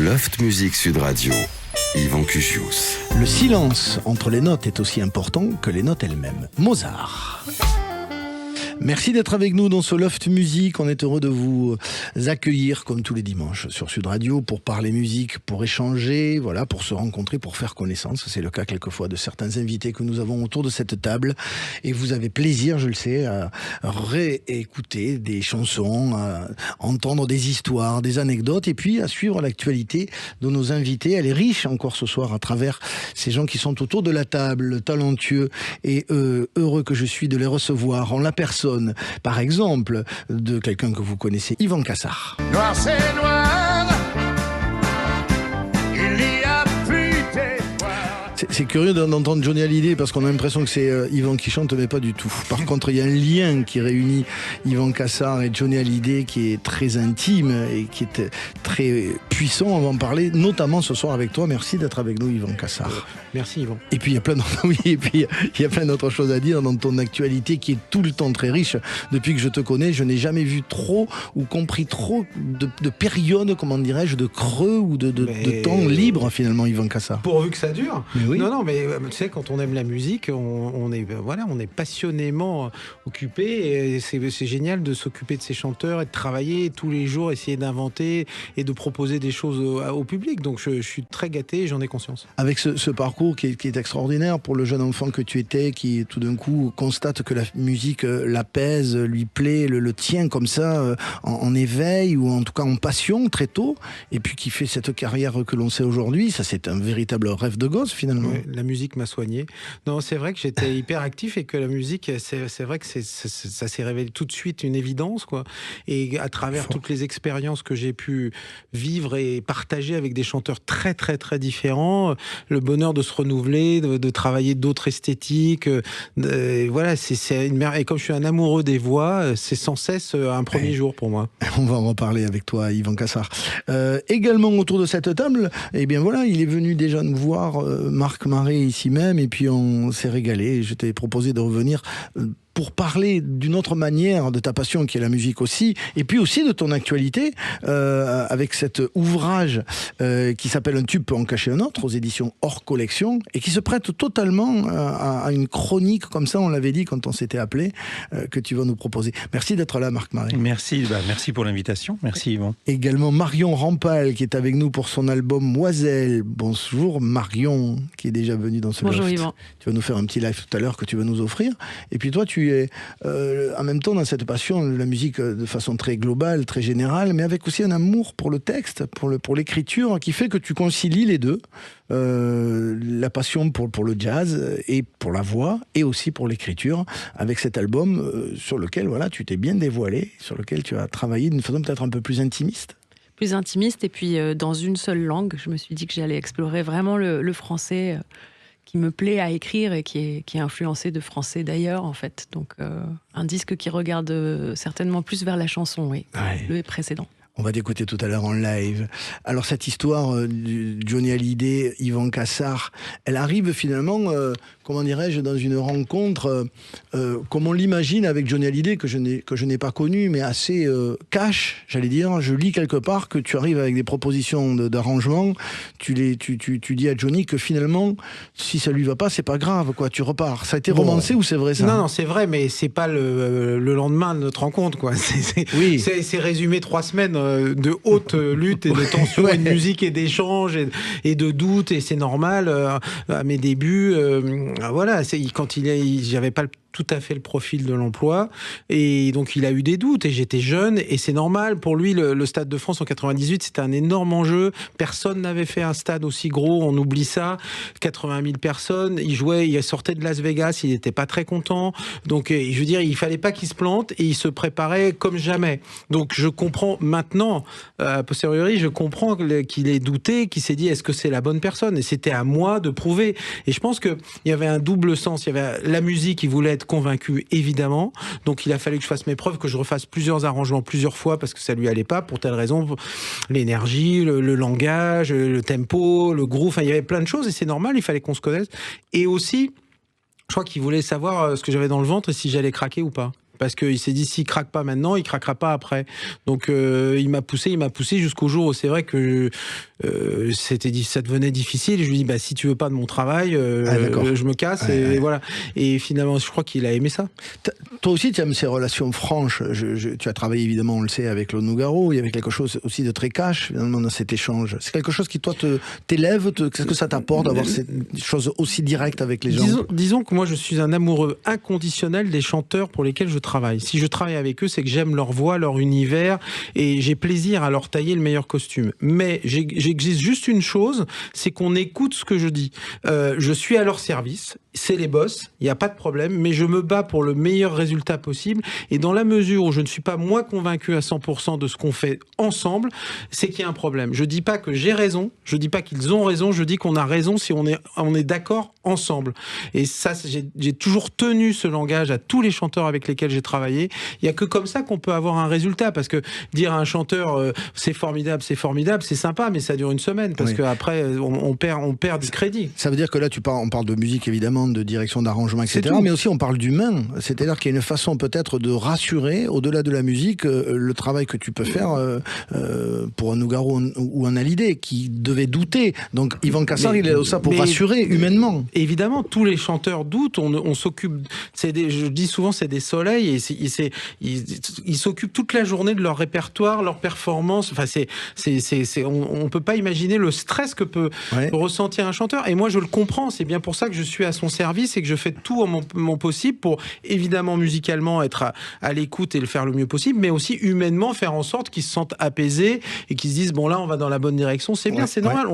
Loft Music Sud Radio, Yvan Cugius. Le silence entre les notes est aussi important que les notes elles-mêmes. Mozart. Merci d'être avec nous dans ce Loft Music. On est heureux de vous accueillir comme tous les dimanches sur Sud Radio pour parler musique, pour échanger, voilà, pour se rencontrer, pour faire connaissance. C'est le cas quelquefois de certains invités que nous avons autour de cette table. Et vous avez plaisir, je le sais, à réécouter des chansons, à entendre des histoires, des anecdotes et puis à suivre l'actualité de nos invités. Elle est riche encore ce soir à travers ces gens qui sont autour de la table, talentueux et heureux que je suis de les recevoir en la personne, par exemple, de quelqu'un que vous connaissez, Yvan Cassar. Noir c'est noir, il y a plus d'espoir. C'est curieux d'entendre Johnny Hallyday parce qu'on a l'impression que c'est Yvan qui chante, mais pas du tout. Par contre, il y a un lien qui réunit Yvan Cassar et Johnny Hallyday qui est très intime et qui est très puissant. On va en parler notamment ce soir avec toi. Merci d'être avec nous, Yvan Cassar. Merci Yvan. Et puis il y a plein d'autres, oui, et puis il y a plein d'autres choses à dire dans ton actualité qui est tout le temps très riche. Depuis que je te connais, je n'ai jamais vu trop ou compris trop de périodes, comment dirais-je, de creux ou de temps libre finalement, Yvan Cassar. Pourvu que ça dure. Mais oui. Non, mais tu sais, quand on aime la musique, on est passionnément occupé. Et c'est génial de s'occuper de ces chanteurs et de travailler tous les jours, essayer d'inventer et de proposer des choses au public. Donc je suis très gâté et j'en ai conscience. Avec ce parcours qui est extraordinaire pour le jeune enfant que tu étais, qui tout d'un coup constate que la musique l'apaise, lui plaît, le tient comme ça en éveil ou en tout cas en passion très tôt, et puis qui fait cette carrière que l'on sait aujourd'hui, ça c'est un véritable rêve de gosse finalement. Ouais, la musique m'a soigné. Non, c'est vrai que j'étais hyper actif et que la musique, c'est vrai que ça s'est révélé tout de suite une évidence, quoi. Et à travers toutes les expériences que j'ai pu vivre et partager avec des chanteurs très très très différents, le bonheur de se renouveler, de travailler d'autres esthétiques, voilà, c'est une mer. Et comme je suis un amoureux des voix, c'est sans cesse un premier jour pour moi. On va en reparler avec toi, Yvan Cassar. Également autour de cette table, eh bien voilà, il est venu déjà nous voir, Marc Marais ici même, et puis on s'est régalé. Je t'ai proposé de revenir pour parler d'une autre manière de ta passion qui est la musique aussi, et puis aussi de ton actualité, avec cet ouvrage qui s'appelle Un tube peut en cacher un autre, aux éditions Hors Collection, et qui se prête totalement à une chronique, comme ça on l'avait dit quand on s'était appelé, que tu vas nous proposer. Merci d'être là, Marc Marais. Merci pour l'invitation, merci Yvan. Également Marion Rampal qui est avec nous pour son album Moiselle. Bonjour Marion, qui est déjà venue dans ce Bonjour loft. Yvan. Tu vas nous faire un petit live tout à l'heure que tu vas nous offrir, et puis toi tu es en même temps dans cette passion de la musique de façon très globale, très générale, mais avec aussi un amour pour le texte, pour l'écriture, qui fait que tu concilies les deux, la passion pour le jazz et pour la voix, et aussi pour l'écriture, avec cet album sur lequel voilà, tu t'es bien dévoilé, sur lequel tu as travaillé d'une façon peut-être un peu plus intimiste. Plus intimiste, et puis dans une seule langue. Je me suis dit que j'allais explorer vraiment le français, qui me plaît à écrire et qui est influencé de français d'ailleurs, en fait. Donc, un disque qui regarde certainement plus vers la chanson, oui, Ouais. le précédent. On va t'écouter tout à l'heure en live. Alors cette histoire du Johnny Hallyday, Yvan Cassar, elle arrive finalement, comment dirais-je, dans une rencontre, comme on l'imagine avec Johnny Hallyday, que je n'ai pas connu, mais assez cash, j'allais dire. Je lis quelque part que tu arrives avec des propositions d'arrangement, tu dis à Johnny que finalement, si ça lui va pas, c'est pas grave, quoi, tu repars. Ça a été romancé ou c'est vrai ça? Non, c'est vrai, mais c'est pas le lendemain de notre rencontre, quoi. Oui. C'est résumé 3 semaines de haute lutte et de tension et de musique et d'échange et de doute, et c'est normal. À mes débuts, voilà, j'avais pas tout à fait le profil de l'emploi, et donc il a eu des doutes, et j'étais jeune, et c'est normal. Pour lui, le Stade de France en 98, c'était un énorme enjeu. Personne n'avait fait un stade aussi gros, on oublie ça. 80 000 personnes, il sortait de Las Vegas, il n'était pas très content, donc je veux dire, il fallait pas qu'il se plante, et il se préparait comme jamais. Donc je comprends maintenant, a posteriori, je comprends qu'il ait douté, qu'il s'est dit, est-ce que c'est la bonne personne? Et c'était à moi de prouver. Et je pense qu'il y avait un double sens. Il y avait la musique, il voulait être convaincu, évidemment. Donc il a fallu que je fasse mes preuves, que je refasse plusieurs arrangements plusieurs fois parce que ça lui allait pas pour telle raison, l'énergie, le langage, le tempo, le groove, enfin il y avait plein de choses, et c'est normal, il fallait qu'on se connaisse. Et aussi, je crois qu'il voulait savoir ce que j'avais dans le ventre et si j'allais craquer ou pas. parce qu'il s'est dit s'il craque pas maintenant, il craquera pas après. Donc il m'a poussé jusqu'au jour où c'est vrai que ça devenait difficile. Et je lui dis si tu veux pas de mon travail, je me casse et voilà. Et finalement, je crois qu'il a aimé ça. Toi aussi, tu aimes ces relations franches. Tu as travaillé évidemment, on le sait, avec Claude Nougaro. Il y avait quelque chose aussi de très cash finalement dans cet échange. C'est quelque chose qui toi t'élève. Qu'est-ce que ça t'apporte d'avoir ces choses aussi directes avec les gens? Disons que moi, je suis un amoureux inconditionnel des chanteurs pour lesquels je travaille. Si je travaille avec eux, c'est que j'aime leur voix, leur univers, et j'ai plaisir à leur tailler le meilleur costume. Mais j'existe juste une chose, c'est qu'on écoute ce que je dis. Je suis à leur service, c'est les boss, il n'y a pas de problème, mais je me bats pour le meilleur résultat possible. Et dans la mesure où je ne suis pas moi convaincu à 100% de ce qu'on fait ensemble, c'est qu'il y a un problème. Je dis pas que j'ai raison, je dis pas qu'ils ont raison, je dis qu'on a raison si on est d'accord ensemble. Et ça, j'ai toujours tenu ce langage à tous les chanteurs avec lesquels j'ai travaillé. Il y a que comme ça qu'on peut avoir un résultat, parce que dire à un chanteur c'est formidable, c'est sympa, mais ça dure une semaine, parce qu'après on perd du crédit. Ça veut dire que là on parle de musique évidemment, de direction d'arrangement, etc. Mais aussi on parle d'humain. C'est-à-dire qu'il y a une façon peut-être de rassurer, au-delà de la musique, le travail que tu peux faire pour un Nougaro ou un Hallyday qui devait douter. Donc Yvan Cassar, il est là ça pour rassurer humainement. Évidemment, tous les chanteurs doutent. On s'occupe. Je dis souvent, c'est des soleils, et ils s'occupent toute la journée de leur répertoire, leur performance. Enfin, on peut pas imaginer le stress que peut ressentir un chanteur. Et moi, je le comprends. C'est bien pour ça que je suis à son service et que je fais tout mon possible pour, évidemment, musicalement être à l'écoute et le faire le mieux possible, mais aussi humainement faire en sorte qu'ils se sentent apaisés et qu'ils se disent bon là, on va dans la bonne direction. C'est bien, c'est normal.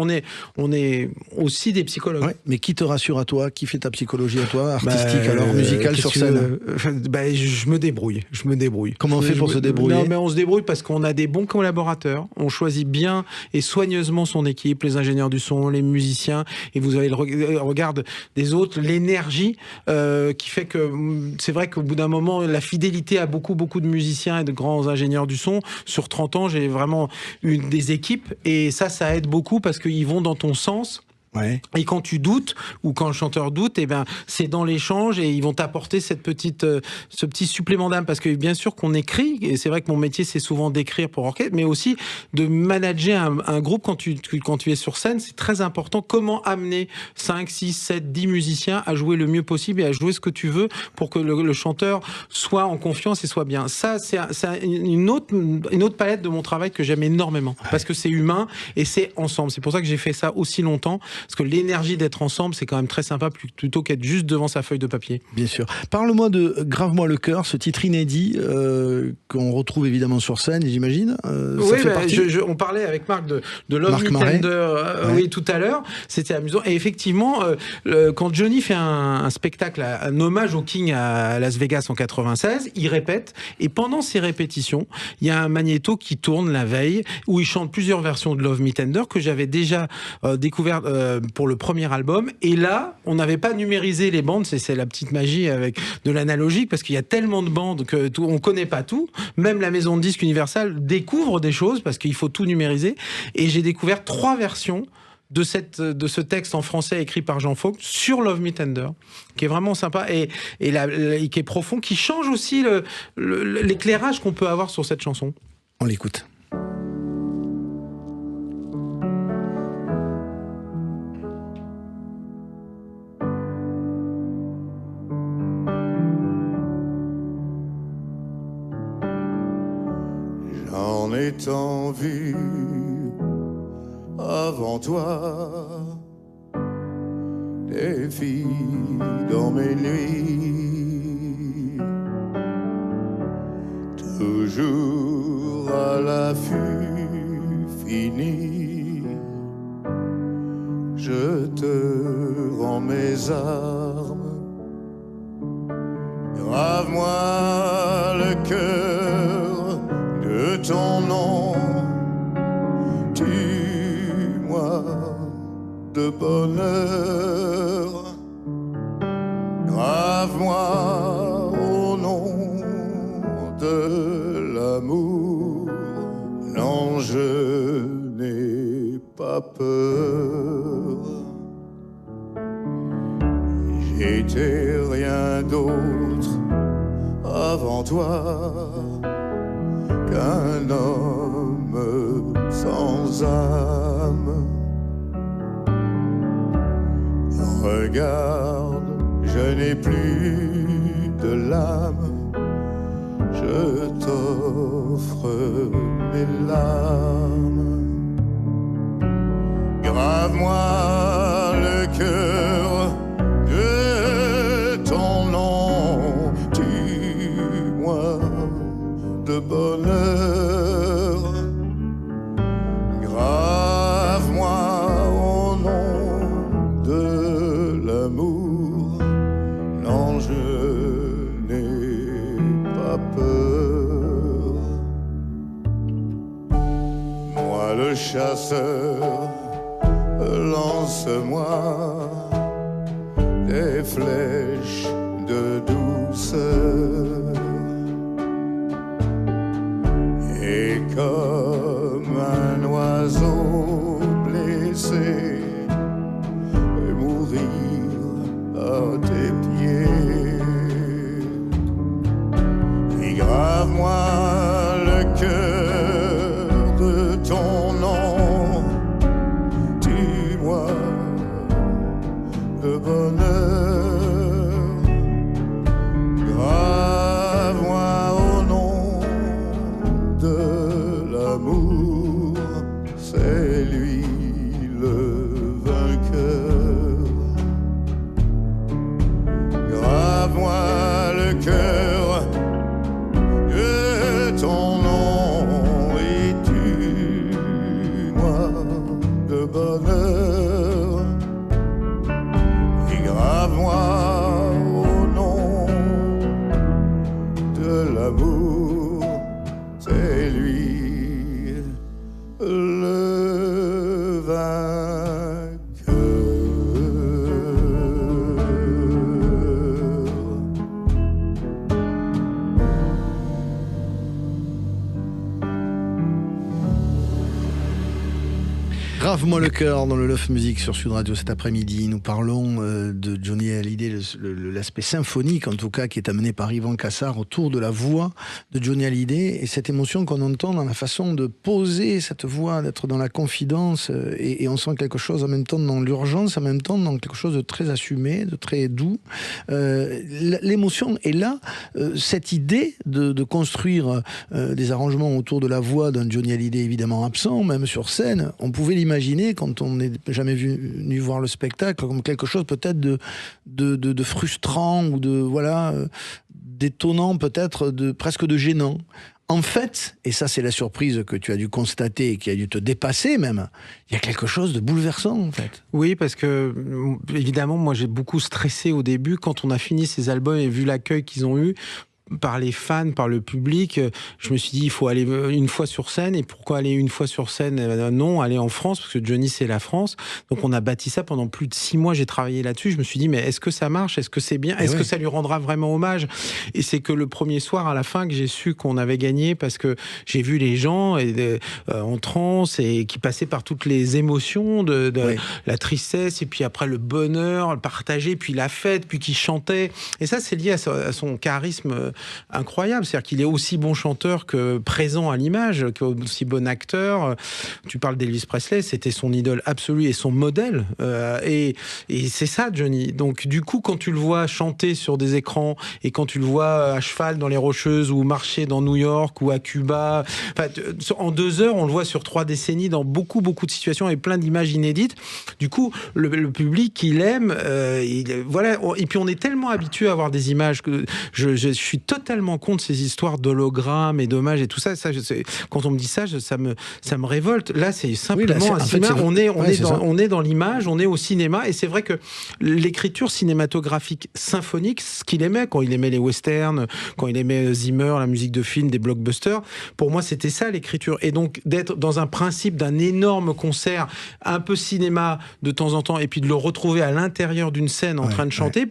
On est aussi des psychologues. Ouais. Mais qui te rassure à toi? Qui fait ta psychologie à toi, artistique alors, musicale sur scène? Je me débrouille. Comment on fait pour se débrouiller? Non, mais on se débrouille parce qu'on a des bons collaborateurs. On choisit bien et soigneusement son équipe, les ingénieurs du son, les musiciens, et vous avez le regard des autres, l'énergie qui fait que c'est vrai qu'au bout d'un moment, la fidélité à beaucoup de musiciens et de grands ingénieurs du son. Sur 30 ans, j'ai vraiment eu des équipes, et ça aide beaucoup parce qu'ils vont dans ton sens. Ouais. Et quand tu doutes, ou quand le chanteur doute, c'est dans l'échange, et ils vont t'apporter ce petit supplément d'âme, parce que bien sûr qu'on écrit, et c'est vrai que mon métier c'est souvent d'écrire pour orchestre, mais aussi de manager un groupe quand tu es sur scène. C'est très important comment amener 5, 6, 7, 10 musiciens à jouer le mieux possible et à jouer ce que tu veux pour que le chanteur soit en confiance et soit bien. Ça, c'est une autre palette de mon travail que j'aime énormément, parce que c'est humain et c'est ensemble. C'est pour ça que j'ai fait ça aussi longtemps. Parce que l'énergie d'être ensemble, c'est quand même très sympa plutôt qu'être juste devant sa feuille de papier. Bien sûr. Parle-moi de Grave-moi le cœur, ce titre inédit qu'on retrouve évidemment sur scène, j'imagine. On parlait avec Marc de Love Me Tender tout à l'heure. C'était amusant. Et effectivement, quand Johnny fait un spectacle, un hommage au King à Las Vegas en 96, il répète. Et pendant ces répétitions, il y a un magnéto qui tourne la veille où il chante plusieurs versions de Love Me Tender que j'avais déjà découvert pour le premier album. Et là, on n'avait pas numérisé les bandes. C'est la petite magie avec de l'analogique, parce qu'il y a tellement de bandes que on connaît pas tout. Même la maison de disques Universal découvre des choses parce qu'il faut tout numériser. Et j'ai découvert 3 versions de ce texte en français écrit par Jean Faulk sur Love Me Tender, qui est vraiment sympa et qui est profond, qui change aussi l'éclairage qu'on peut avoir sur cette chanson. On l'écoute. J'en ai tant vu avant toi des filles dans mes nuits, toujours à l'affût fini. Je te rends mes armes, grave-moi le cœur de ton nom, tue-moi de bonheur, grave-moi au nom de l'amour. Non, je n'ai pas peur, j'étais rien d'autre avant toi qu'un homme sans âme. Regarde, je n'ai plus de l'âme, je t'offre mes larmes. Grave-moi le cœur de ton nom, tue-moi de bonheur. Grave-moi au nom de l'amour, non je n'ai pas peur. Moi le chasseur, lance-moi des flèches de douceur. Et comme un oiseau blessé, mourir à tes pieds. Et grave-moi le cœur de ton nom, tue-moi de bonheur. Grave-moi au nom de l'amour, c'est lui le vainqueur. Grave-moi le cœur de ton nom et tue-moi de bonheur. Et grave-moi au nom de l'amour, c'est lui le Grave-moi le cœur dans le Love Music sur Sud Radio cet après-midi. Nous parlons de Johnny Hallyday, l'aspect symphonique en tout cas qui est amené par Yvan Cassar autour de la voix de Johnny Hallyday et cette émotion qu'on entend dans la façon de poser cette voix, d'être dans la confidence et on sent quelque chose en même temps dans l'urgence, en même temps dans quelque chose de très assumé, de très doux. L'émotion est là. Cette idée de construire des arrangements autour de la voix d'un Johnny Hallyday évidemment absent, même sur scène, on pouvait l'imaginer quand on n'est jamais venu voir le spectacle comme quelque chose peut-être de frustrant ou d'étonnant peut-être, presque de gênant. En fait, et ça c'est la surprise que tu as dû constater et qui a dû te dépasser même, il y a quelque chose de bouleversant en fait. Oui, parce que évidemment moi j'ai beaucoup stressé au début quand on a fini ces albums et vu l'accueil qu'ils ont eu par les fans, par le public, je me suis dit il faut aller une fois sur scène. Et pourquoi aller une fois sur scène? Non, aller en France, parce que Johnny c'est la France. Donc on a bâti ça pendant plus de 6 mois, j'ai travaillé là-dessus. Je me suis dit mais est-ce que ça marche? Est-ce que c'est bien? Est-ce que ça lui rendra vraiment hommage? Et c'est que le premier soir à la fin que j'ai su qu'on avait gagné, parce que j'ai vu les gens en transe et qui passaient par toutes les émotions de la tristesse et puis après le bonheur, le partager, puis la fête, puis qui chantait. Et ça c'est lié à son charisme incroyable, c'est-à-dire qu'il est aussi bon chanteur que présent à l'image, qu'aussi bon acteur. Tu parles d'Elvis Presley, c'était son idole absolue et son modèle, et c'est ça Johnny. Donc du coup quand tu le vois chanter sur des écrans et quand tu le vois à cheval dans les Rocheuses ou marcher dans New York ou à Cuba, en 2 heures on le voit sur 3 décennies dans beaucoup de situations et plein d'images inédites. Du coup le public il aime, voilà. Et puis on est tellement habitué à avoir des images que je suis totalement contre ces histoires d'hologrammes et d'hommages et tout ça. Quand on me dit ça, ça me révolte. Là, c'est simplement un cinéma. On est dans l'image, on est au cinéma, et c'est vrai que l'écriture cinématographique symphonique, ce qu'il aimait quand il aimait les westerns, quand il aimait Zimmer, la musique de film, des blockbusters, pour moi, c'était ça l'écriture. Et donc d'être dans un principe d'un énorme concert, un peu cinéma de temps en temps, et puis de le retrouver à l'intérieur d'une scène en train de chanter.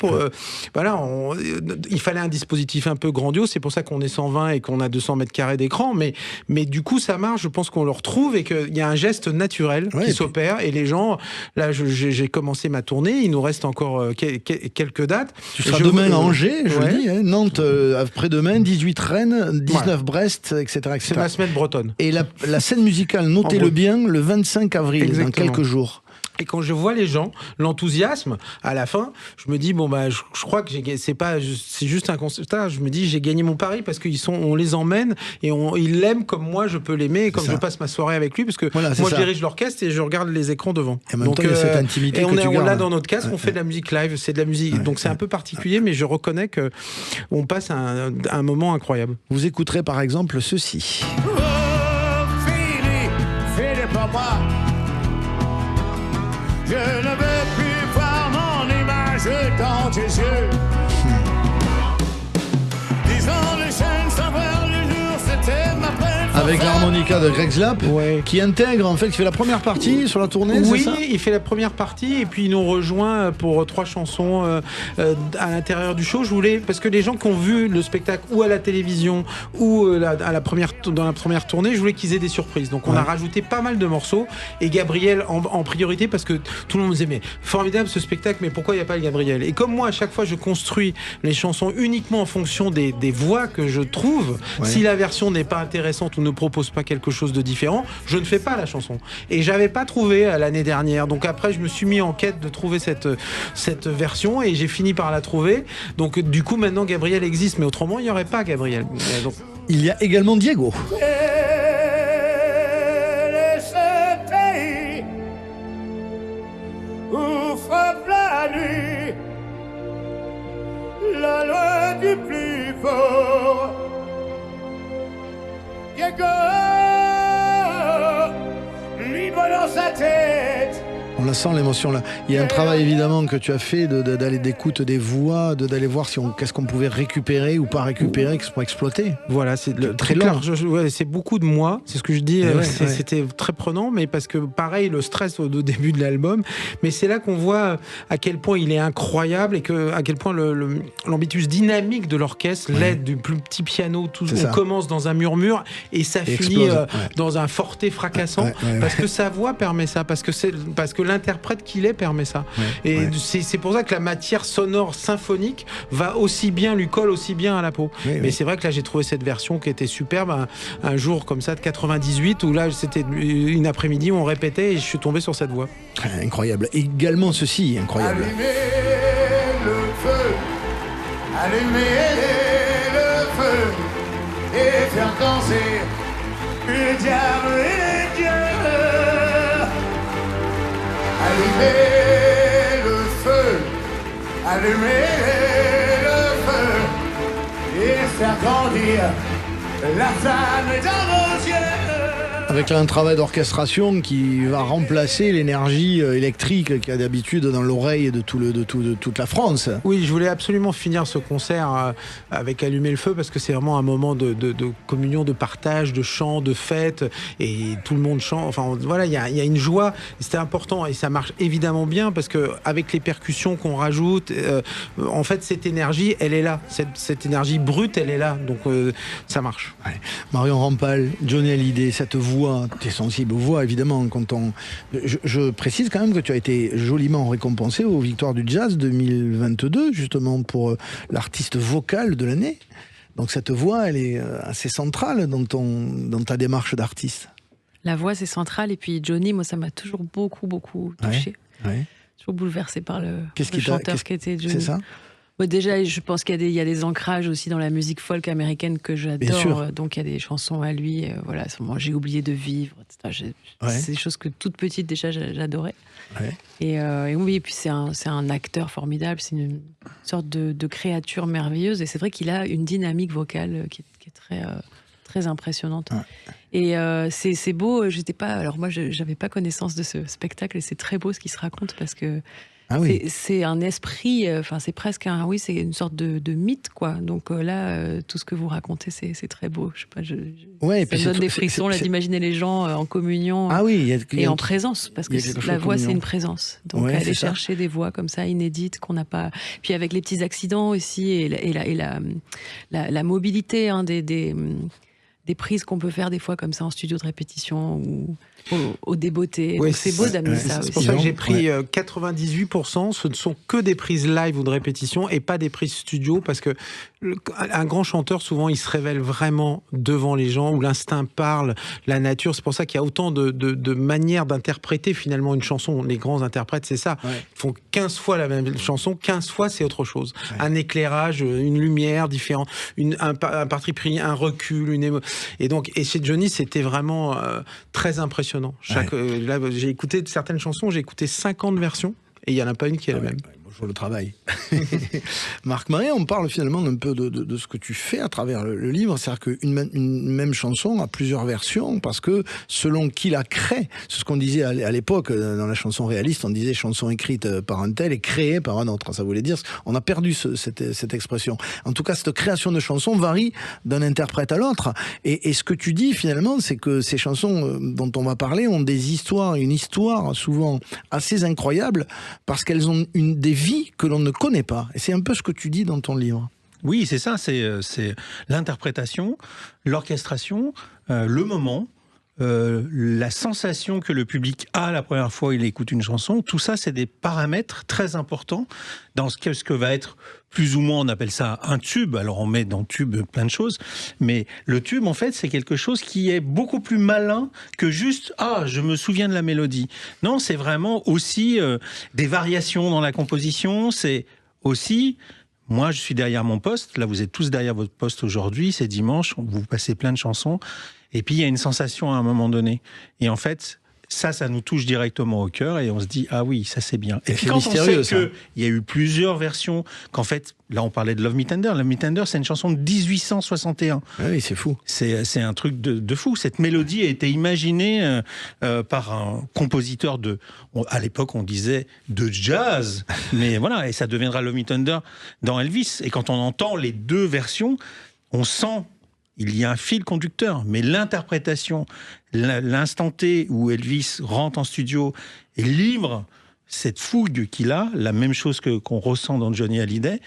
Il fallait un dispositif un peu peu grandiose. C'est pour ça qu'on est 120 et qu'on a 200 mètres carrés d'écran. Mais du coup, ça marche. Je pense qu'on le retrouve et qu'il y a un geste naturel qui s'opère. Et les gens, là, j'ai commencé ma tournée. Il nous reste encore quelques dates. Tu seras demain à Angers, jeudi, hein, Nantes après-demain, 18 Rennes, 19 Brest, etc. C'est ma semaine bretonne. Et la scène musicale, notez-le bien, le 25 avril, exactement. dans quelques jours. Et quand je vois les gens, l'enthousiasme, à la fin, je me dis, bon, bah, je crois que c'est juste un constat. Je me dis, j'ai gagné mon pari parce on les emmène et ils l'aiment comme moi, je peux l'aimer et comme je passe ma soirée avec lui, parce que moi, je dirige l'orchestre et je regarde les écrans devant. Et en même temps, il y a cette intimité que tu gardes. On l'a dans notre casque, on fait de la musique live, c'est de la musique. Donc, c'est un peu particulier, mais je reconnais qu'on passe un moment incroyable. Vous écouterez, par exemple, ceci. Philippe, moi. Je ne veux plus voir mon image dans tes yeux. Disons les chaînes sans voir le jour, c'était ma peine. Avec l'harmonica de Greg Slap, qui intègre, en fait, qui fait la première partie sur la tournée, oui, c'est ça ? Il fait la première partie et puis il nous rejoint pour 3 chansons à l'intérieur du show. Parce que les gens qui ont vu le spectacle ou à la télévision ou dans la première tournée, je voulais qu'ils aient des surprises. Donc on a rajouté pas mal de morceaux et Gabriel en priorité parce que tout le monde me disait mais formidable ce spectacle, mais pourquoi il n'y a pas le Gabriel ? Et comme moi à chaque fois je construis les chansons uniquement en fonction des voix que je trouve, si la version n'est pas intéressante ou ne propose pas quelque chose de différent, je ne fais pas la chanson. Et j'avais pas trouvé l'année dernière. Donc après, je me suis mis en quête de trouver cette version et j'ai fini par la trouver. Donc du coup, maintenant, Gabriel existe. Mais autrement, il n'y aurait pas Gabriel. Donc... Il y a également Diego. Ce pays où frappe la nuit, la loi du plus fort. Diego, libre dans sa tête. On la sent, l'émotion là. Il y a un travail évidemment que tu as fait d'aller d'écoute des voix, d'aller voir qu'est-ce qu'on pouvait récupérer ou pas récupérer pour exploiter. Voilà, c'est très long. C'est beaucoup de moi, c'est ce que je dis. C'était très prenant, mais parce que pareil, le stress au début de l'album. Mais c'est là qu'on voit à quel point il est incroyable et à quel point l'ambitus dynamique de l'orchestre, l'aide du plus petit piano, on commence dans un murmure et ça finit dans un forté fracassant parce que sa voix permet ça, parce que l'interprète qu'il est permet ça. C'est pour ça que la matière sonore symphonique lui colle aussi bien à la peau. Mais c'est vrai que là, j'ai trouvé cette version qui était superbe un jour comme ça de 98 où là, c'était une après-midi où on répétait et je suis tombé sur cette voix. Incroyable. Également ceci, incroyable. Allumer le feu, allumer le feu et faire danser le diable et les dieux. Allumer le feu, allumer le feu et faire grandir la flamme dans nos yeux. Avec là un travail d'orchestration qui va remplacer l'énergie électrique qu'il y a d'habitude dans l'oreille de toute la France. Oui, je voulais absolument finir ce concert avec Allumer le feu parce que c'est vraiment un moment de communion, de partage, de chant, de fête et tout le monde chante. Enfin voilà, il y a une joie. C'était important et ça marche évidemment bien parce que avec les percussions qu'on rajoute, en fait cette énergie, elle est là. Cette énergie brute, elle est là. Donc ça marche. Ouais. Marion Rampal, Johnny Hallyday, cette voix, tu es sensible aux voix évidemment. Je précise quand même que tu as été joliment récompensé aux Victoires du Jazz 2022 justement pour l'artiste vocal de l'année. Donc cette voix, elle est assez centrale dans ta démarche d'artiste. La voix, c'est central. Et puis Johnny, moi, ça m'a toujours beaucoup touché. Toujours bouleversé par le chanteur qui était Johnny. C'est ça ? Déjà, je pense qu'il y a des ancrages aussi dans la musique folk américaine que j'adore. Donc, il y a des chansons à lui. Voilà, à ce moment, j'ai oublié de vivre, etc. C'est des choses que toute petite, déjà, j'adorais. Ouais. Et oui, et puis c'est un acteur formidable. C'est une sorte de créature merveilleuse. Et c'est vrai qu'il a une dynamique vocale qui est très... très impressionnante. Et c'est beau. Alors moi, j'avais pas connaissance de ce spectacle et c'est très beau ce qui se raconte parce que Ah oui. C'est un esprit, c'est presque c'est une sorte de mythe, quoi. Donc là, tout ce que vous racontez, c'est très beau. Je sais pas, Ouais, et ça puis me donne des frissons là d'imaginer les gens en communion et en présence, parce que la voix, c'est une présence. Donc aller chercher des voix comme ça, inédites, qu'on n'a pas. Puis avec les petits accidents aussi, et la mobilité des prises qu'on peut faire des fois comme ça en studio de répétition ou au débeauté. Ouais, donc c'est beau d'amener ça aussi. C'est pour ça que j'ai pris 98%, ce ne sont que des prises live ou de répétition et pas des prises studio, parce que un grand chanteur, souvent, il se révèle vraiment devant les gens, où l'instinct parle, la nature. C'est pour ça qu'il y a autant de manières d'interpréter finalement une chanson. Les grands interprètes, c'est ça. Ouais. Ils font 15 fois la même chanson, 15 fois c'est autre chose. Ouais. Un éclairage, une lumière différente, un parti pris, un recul, et chez Johnny, c'était vraiment très impressionnant. Là, j'ai écouté certaines chansons, j'ai écouté 50 versions et il n'y en a pas une qui est la même. Bonjour le travail. Marc Marie, on parle finalement un peu de ce que tu fais à travers le livre. C'est-à-dire qu'une même chanson a plusieurs versions, parce que selon qui la crée, c'est ce qu'on disait à l'époque dans la chanson réaliste, on disait chanson écrite par un tel et créée par un autre. Ça voulait dire, on a perdu cette expression. En tout cas, cette création de chansons varie d'un interprète à l'autre. Et ce que tu dis finalement, c'est que ces chansons dont on va parler ont une histoire souvent assez incroyable, parce qu'elles ont des vies que l'on ne connaît pas. Et c'est un peu ce que tu dis dans ton livre. Oui, c'est ça, c'est l'interprétation, l'orchestration, le moment, la sensation que le public a la première fois il écoute une chanson. Tout ça, c'est des paramètres très importants dans ce que va être plus ou moins, on appelle ça un tube. Alors on met dans tube plein de choses, mais le tube, en fait, c'est quelque chose qui est beaucoup plus malin que juste « Ah, je me souviens de la mélodie ». Non, c'est vraiment aussi des variations dans la composition, c'est aussi... Moi, je suis derrière mon poste. Là, vous êtes tous derrière votre poste aujourd'hui. C'est dimanche. Vous passez plein de chansons. Et puis, il y a une sensation à un moment donné. Et en fait, ça nous touche directement au cœur. Et on se dit, ah oui, ça c'est bien. Et puis, quand on sait qu'il y a eu plusieurs versions, qu'en fait, là, on parlait de Love Me Tender. Love Me Tender, c'est une chanson de 1861. Ah oui, c'est fou. C'est un truc de fou. Cette mélodie a été imaginée par un compositeur à l'époque, on disait de jazz. Mais voilà, et ça deviendra Love Me Tender dans Elvis. Et quand on entend les deux versions, on sent... Il y a un fil conducteur, mais l'interprétation, l'instant T où Elvis rentre en studio et livre cette fougue qu'il a, la même chose qu'on ressent dans Johnny Hallyday,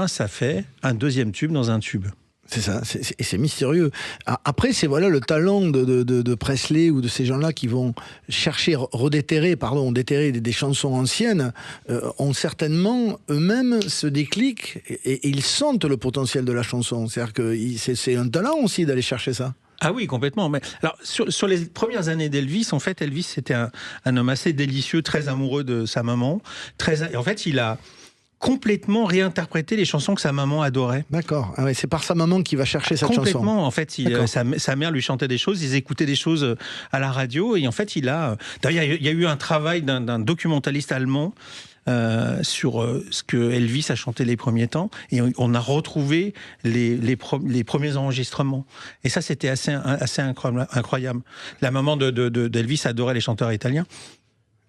ça fait un deuxième tube dans un tube. C'est ça, c'est mystérieux. Après, c'est le talent de Presley ou de ces gens-là qui vont chercher, déterrer des chansons anciennes, ont certainement eux-mêmes ce déclic et ils sentent le potentiel de la chanson. C'est-à-dire que c'est un talent aussi d'aller chercher ça. Ah oui, complètement. Mais alors, sur les premières années d'Elvis, en fait, Elvis, c'était un homme assez délicieux, très amoureux de sa maman. En fait, il a complètement réinterpréter les chansons que sa maman adorait. D'accord. Ah ouais, c'est par sa maman qu'il va chercher cette chanson. Complètement. En fait, sa mère lui chantait des choses, ils écoutaient des choses à la radio, et en fait, d'ailleurs, il y a eu un travail d'un documentaliste allemand sur ce que Elvis a chanté les premiers temps, et on a retrouvé les premiers enregistrements. Et ça, c'était assez incroyable. La maman d'Elvis adorait les chanteurs italiens.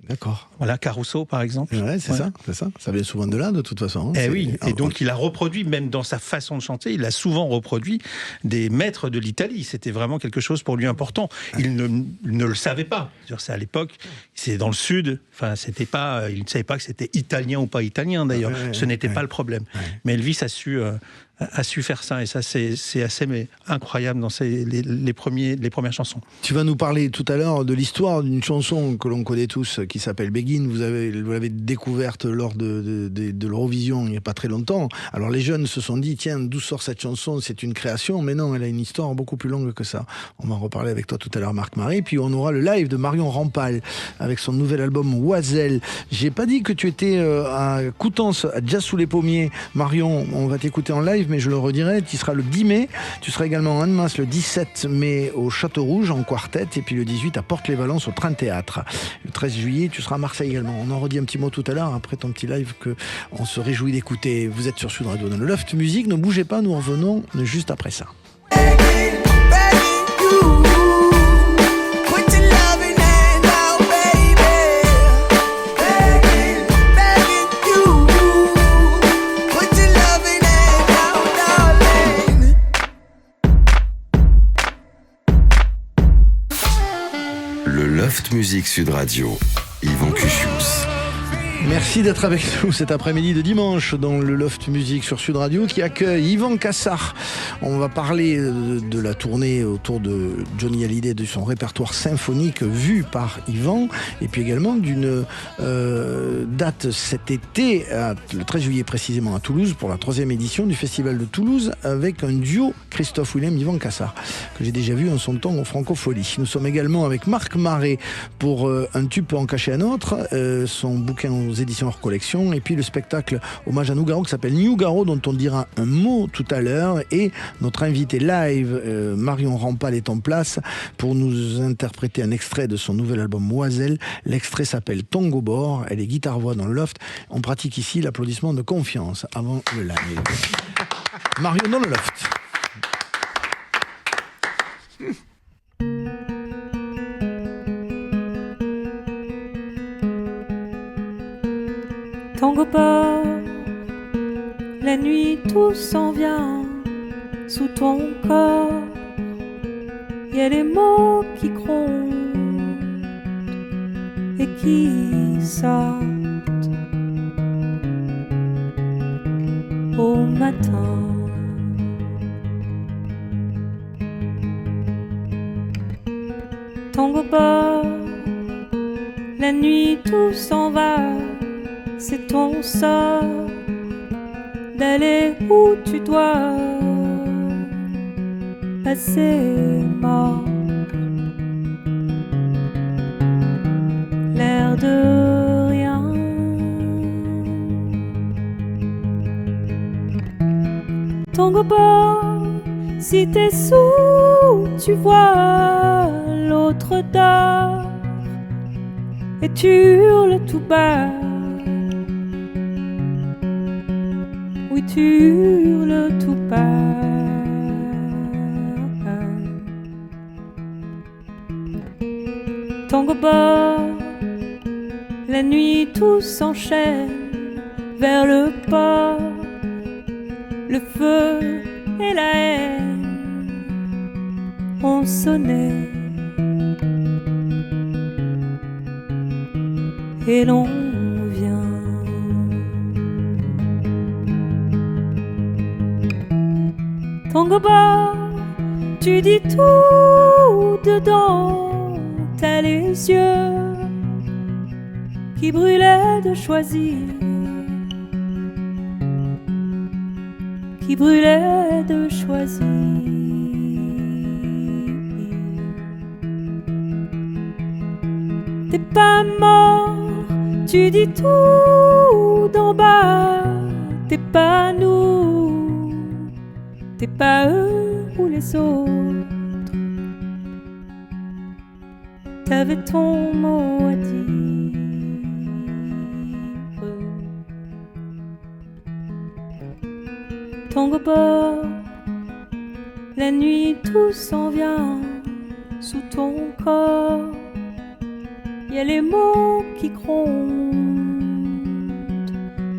D'accord. Voilà, Caruso, par exemple. Ouais, c'est ça. Ça vient souvent de là, de toute façon. Et donc, il a reproduit, même dans sa façon de chanter, il a souvent reproduit des maîtres de l'Italie. C'était vraiment quelque chose pour lui important. Il ne le savait pas. C'est à l'époque, c'est dans le Sud. Enfin, il ne savait pas que c'était italien ou pas italien, d'ailleurs. Ce n'était pas le problème. Mais Elvis a su faire ça, et ça c'est assez incroyable dans les premières chansons. Tu vas nous parler tout à l'heure de l'histoire d'une chanson que l'on connaît tous qui s'appelle Begin. Vous l'avez découverte lors de l'Eurovision il n'y a pas très longtemps. Alors les jeunes se sont dit, tiens, d'où sort cette chanson, c'est une création, mais non, elle a une histoire beaucoup plus longue que ça. On va en reparler avec toi tout à l'heure, Marc Marie. Puis on aura le live de Marion Rampal avec son nouvel album Oiselle. J'ai pas dit que tu étais à Coutances, à Jazz sous les pommiers. Marion, on va t'écouter en live, mais je le redirai, tu seras le 10 mai, tu seras également à Annemasse le 17 mai au Château Rouge en quartet, et puis le 18 à Porte-les-Valences au Train Théâtre. Le 13 juillet, tu seras à Marseille également. On en redit un petit mot tout à l'heure, après ton petit live que on se réjouit d'écouter. Vous êtes sur Sud Radio dans le Loft Music, ne bougez pas, nous revenons juste après ça. Loft Music Sud Radio, Yvan Cugius. Merci d'être avec nous cet après-midi de dimanche dans le Loft Music sur Sud Radio qui accueille Yvan Cassard. On va parler de la tournée autour de Johnny Hallyday, de son répertoire symphonique vu par Yvan, et puis également d'une date cet été, le 13 juillet précisément à Toulouse, pour la 3e édition du Festival de Toulouse, avec un duo Christophe Willem, Yvan Cassard, que j'ai déjà vu en son temps au Francofolie. Nous sommes également avec Marc Marais pour Un tube peut en cacher un autre, son bouquin aux éditions hors collection, et puis le spectacle hommage à Nougaro qui s'appelle Nougaro, dont on dira un mot tout à l'heure, et notre invité live Marion Rampal est en place pour nous interpréter un extrait de son nouvel album Oiselle. L'extrait s'appelle Tango Bord, elle est guitare-voix dans le loft. On pratique ici l'applaudissement de confiance avant le live. Marion dans le loft. Tango bord, la nuit tout s'en vient sous ton corps. Y a les mots qui grondent et qui sortent au matin. Tango bord, la nuit tout s'en va. C'est ton sort d'aller où tu dois passer mort. L'air de rien. Tango bord, si t'es sous, tu vois l'autre dort et tu hurles tout bas. Oui, tu hurles tout bas. Tango bord, la nuit tout s'enchaîne vers le port. Le feu et la haine ont sonné et l'on Tango bord, tu dis tout dedans, t'as les yeux qui brûlaient de choisir, qui brûlaient de choisir. T'es pas mort, tu dis tout d'en bas, t'es pas nous. T'es pas eux ou les autres. T'avais ton mot à dire. Tango bord, la nuit tout s'en vient sous ton corps. Y a les mots qui grondent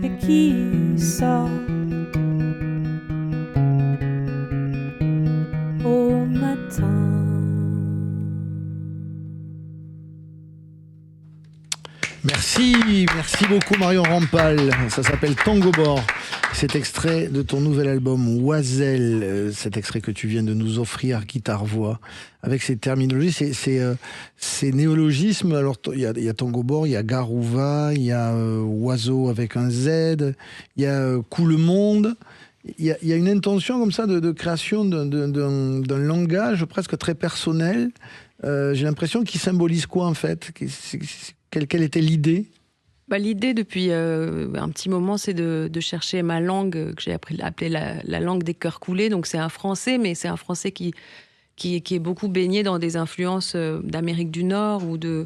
et qui sortent au matin. Merci beaucoup Marion Rampal. Ça s'appelle Tango bord. Cet extrait de ton nouvel album Oiselle, cet extrait que tu viens de nous offrir, guitare-voix, avec ces terminologies, ces néologismes. Alors il y a Tango bord, il y a Garouva, il y a oiseau avec un Z, il y a Cool Monde. Il y a une intention comme ça de création d'un langage presque très personnel. J'ai l'impression qu'il symbolise quoi en fait ? Quelle était l'idée ? L'idée depuis un petit moment, c'est de chercher ma langue, que j'ai appelée la langue des cœurs coulés. Donc c'est un français, mais c'est un français qui est beaucoup baigné dans des influences d'Amérique du Nord ou de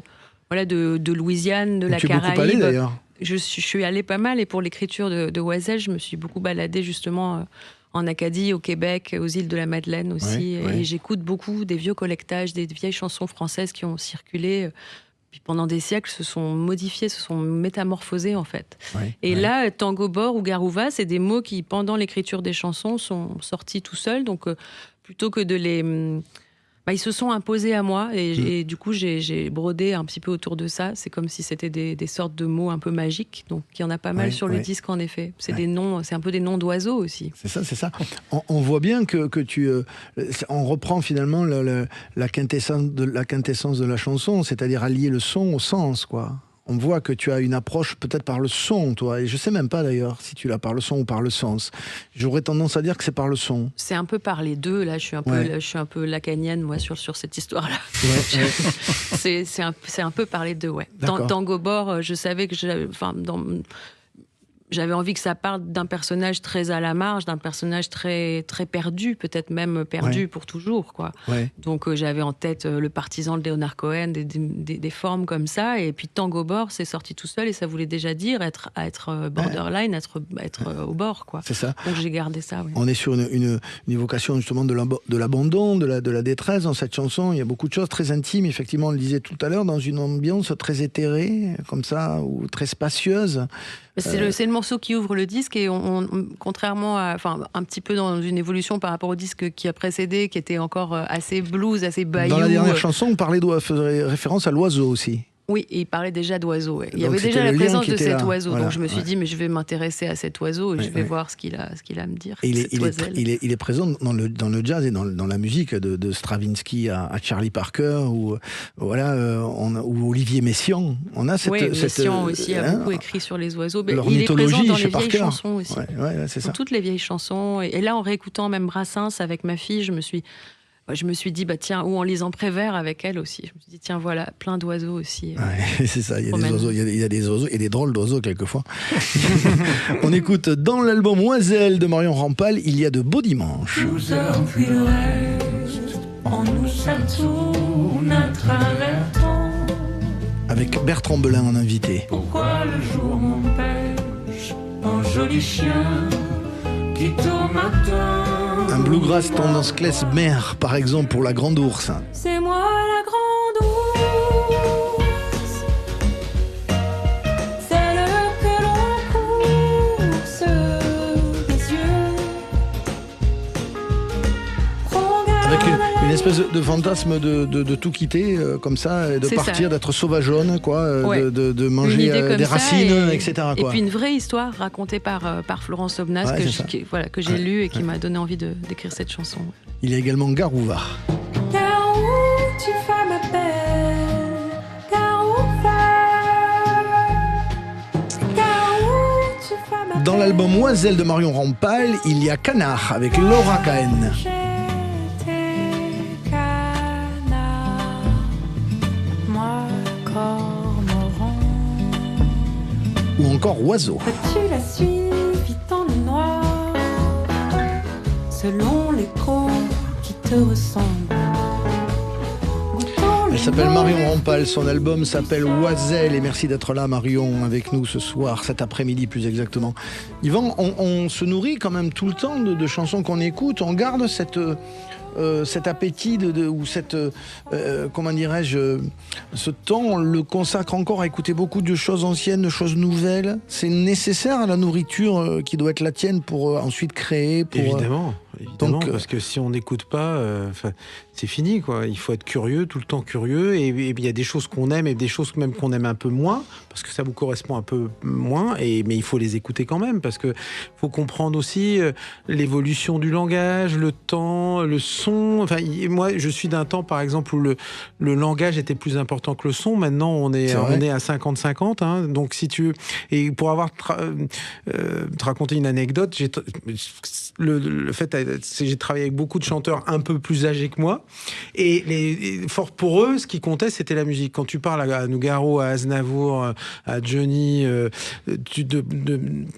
Louisiane, de la Caraïbe. Tu es beaucoup allé d'ailleurs. Je suis allée pas mal, et pour l'écriture de Oiselle, je me suis beaucoup baladée justement en Acadie, au Québec, aux îles de la Madeleine aussi. Oui, et j'écoute beaucoup des vieux collectages, des vieilles chansons françaises qui ont circulé. Puis pendant des siècles, se sont modifiés, se sont métamorphosés en fait. Là, Tango bord ou Garouva, c'est des mots qui, pendant l'écriture des chansons, sont sortis tout seuls. Donc, plutôt que de Ils se sont imposés à moi et du coup j'ai brodé un petit peu autour de ça. C'est comme si c'était des sortes de mots un peu magiques. Donc il y en a pas mal sur le disque en effet. C'est des noms, c'est un peu des noms d'oiseaux aussi. C'est ça. On voit bien que tu, on reprend finalement la quintessence de la chanson, c'est-à-dire allier le son au sens, quoi. On voit que tu as une approche peut-être par le son, toi, et je sais même pas d'ailleurs si tu l'as par le son ou par le sens. J'aurais tendance à dire que c'est par le son. C'est un peu par les deux. Là, je suis un peu lacanienne moi sur cette histoire-là. C'est un peu par les deux, ouais. Dans Tangobor, je savais que j'avais envie que ça parle d'un personnage très à la marge, d'un personnage très, très perdu, peut-être même perdu pour toujours, quoi. Donc j'avais en tête le partisan de Leonard Cohen, des formes comme ça, et puis Tangobor, c'est sorti tout seul, et ça voulait déjà dire être borderline, être au bord, quoi. C'est ça. Donc j'ai gardé ça, On est sur une évocation justement de l'abandon, de la détresse dans cette chanson. Il y a beaucoup de choses très intimes, effectivement, on le disait tout à l'heure, dans une ambiance très éthérée, comme ça, ou très spacieuse. C'est le morceau qui ouvre le disque et contrairement à, un petit peu dans une évolution par rapport au disque qui a précédé, qui était encore assez blues, assez bayou. Dans la dernière chanson, on faisait référence à l'oiseau aussi. Oui, et il parlait déjà d'oiseau. Ouais. Il y avait déjà la présence de cet oiseau. Voilà, donc je me suis dit, mais je vais m'intéresser à cet oiseau et je vais voir ce qu'il a à me dire. Et il est présent dans le jazz et dans la musique de Stravinsky à Charlie Parker ou Olivier Messiaen. On a Messiaen aussi a beaucoup écrit sur les oiseaux. Leur il est présent dans les vieilles chansons aussi. C'est ça. Dans toutes les vieilles chansons. Et là, en réécoutant même Brassens avec ma fille, je me suis dit, tiens, ou en lisant Prévert avec elle aussi. Je me suis dit, tiens, voilà, plein d'oiseaux aussi. C'est ça, il y a des oiseaux, il y a des oiseaux et des drôles d'oiseaux quelquefois. On écoute dans l'album Oiselle de Marion Rampal, il y a de beaux dimanches. 12 heures puis le reste, on nous retourne à travers temps. Avec Bertrand Belin en invité. Pourquoi le jour m'empêche, un joli chien quitte au matin. Un bluegrass tendance klezmer, par exemple, pour la Grande Ourse. C'est moi la Grande Ourse, celle que l'on course des yeux. Avec une espèce de fantasme de tout quitter, comme ça, et de partir, d'être sauvageonne, quoi, de manger des racines, etc. Quoi. Et puis une vraie histoire racontée par Florence Aubenas, que j'ai lue et qui m'a donné envie d'écrire cette chanson. Il y a également Garouva. Car où tu fais ma belle, car où tu fais ma belle. Dans l'album Oiselle de Marion Rampal, il y a Canard avec Laura Cahen. Ou encore Oiseau. Tu la suivi dans le noir, selon l'écho qui te ressemble. Elle s'appelle Marion Rampal, son album s'appelle Oiselle, et merci d'être là Marion avec nous ce soir, cet après-midi plus exactement. Yvan, on se nourrit quand même tout le temps de chansons qu'on écoute, on garde cet appétit ou cette comment dirais-je, ce temps, on le consacre encore à écouter beaucoup de choses anciennes, de choses nouvelles. C'est nécessaire à la nourriture qui doit être la tienne pour ensuite créer. Évidemment, donc, parce que si on n'écoute pas, c'est fini, quoi. Il faut être curieux, tout le temps curieux, et il y a des choses qu'on aime et des choses même qu'on aime un peu moins, parce que ça vous correspond un peu moins, mais il faut les écouter quand même, parce que faut comprendre aussi l'évolution du langage, le temps, le son. Enfin, moi, je suis d'un temps, par exemple, où le langage était plus important que le son. Maintenant, on est à 50-50. Hein, donc, si tu... Et pour avoir te raconter une anecdote, le fait, j'ai travaillé avec beaucoup de chanteurs un peu plus âgés que moi. Et fort pour eux, ce qui comptait, c'était la musique. Quand tu parles à Nougaro, à Aznavour, à Johnny,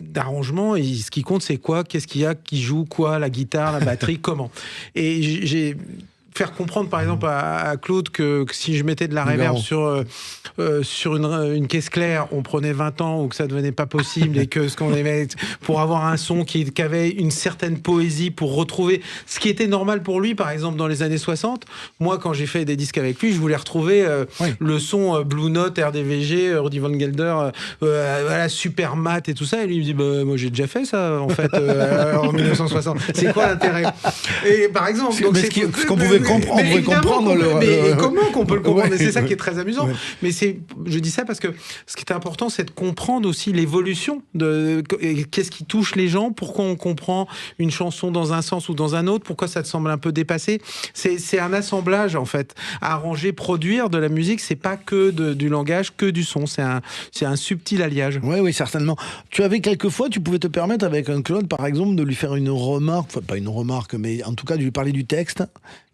d'arrangement, et ce qui compte, c'est quoi? Qu'est-ce qu'il y a? Qui joue quoi? La guitare, la batterie, comment? Et j'ai faire comprendre par exemple à Claude que si je mettais de la reverb sur une caisse claire, on prenait 20 ans ou que ça devenait pas possible et que ce qu'on aimait pour avoir un son qui avait une certaine poésie, pour retrouver ce qui était normal pour lui, par exemple dans les années 60. Moi, quand j'ai fait des disques avec lui, je voulais retrouver le son Blue Note, RDVG, Rudy Van Gelder, voilà, super mat et tout ça. Et lui il me dit moi j'ai déjà fait ça en fait en 1960. C'est quoi l'intérêt? Et par exemple, donc ce qu'on pouvait pourrait comprendre mais comment qu'on peut le comprendre? Ouais. Et c'est ça qui est très amusant. Ouais. Mais je dis ça parce que ce qui est important, c'est de comprendre aussi l'évolution qu'est-ce qui touche les gens, pourquoi on comprend une chanson dans un sens ou dans un autre, pourquoi ça te semble un peu dépassé. C'est un assemblage, en fait. Arranger, produire de la musique, c'est pas que du langage, que du son. C'est un subtil alliage. Oui, certainement. Tu pouvais te permettre avec un Claude, par exemple, de lui faire une remarque, enfin pas une remarque, mais en tout cas de lui parler du texte.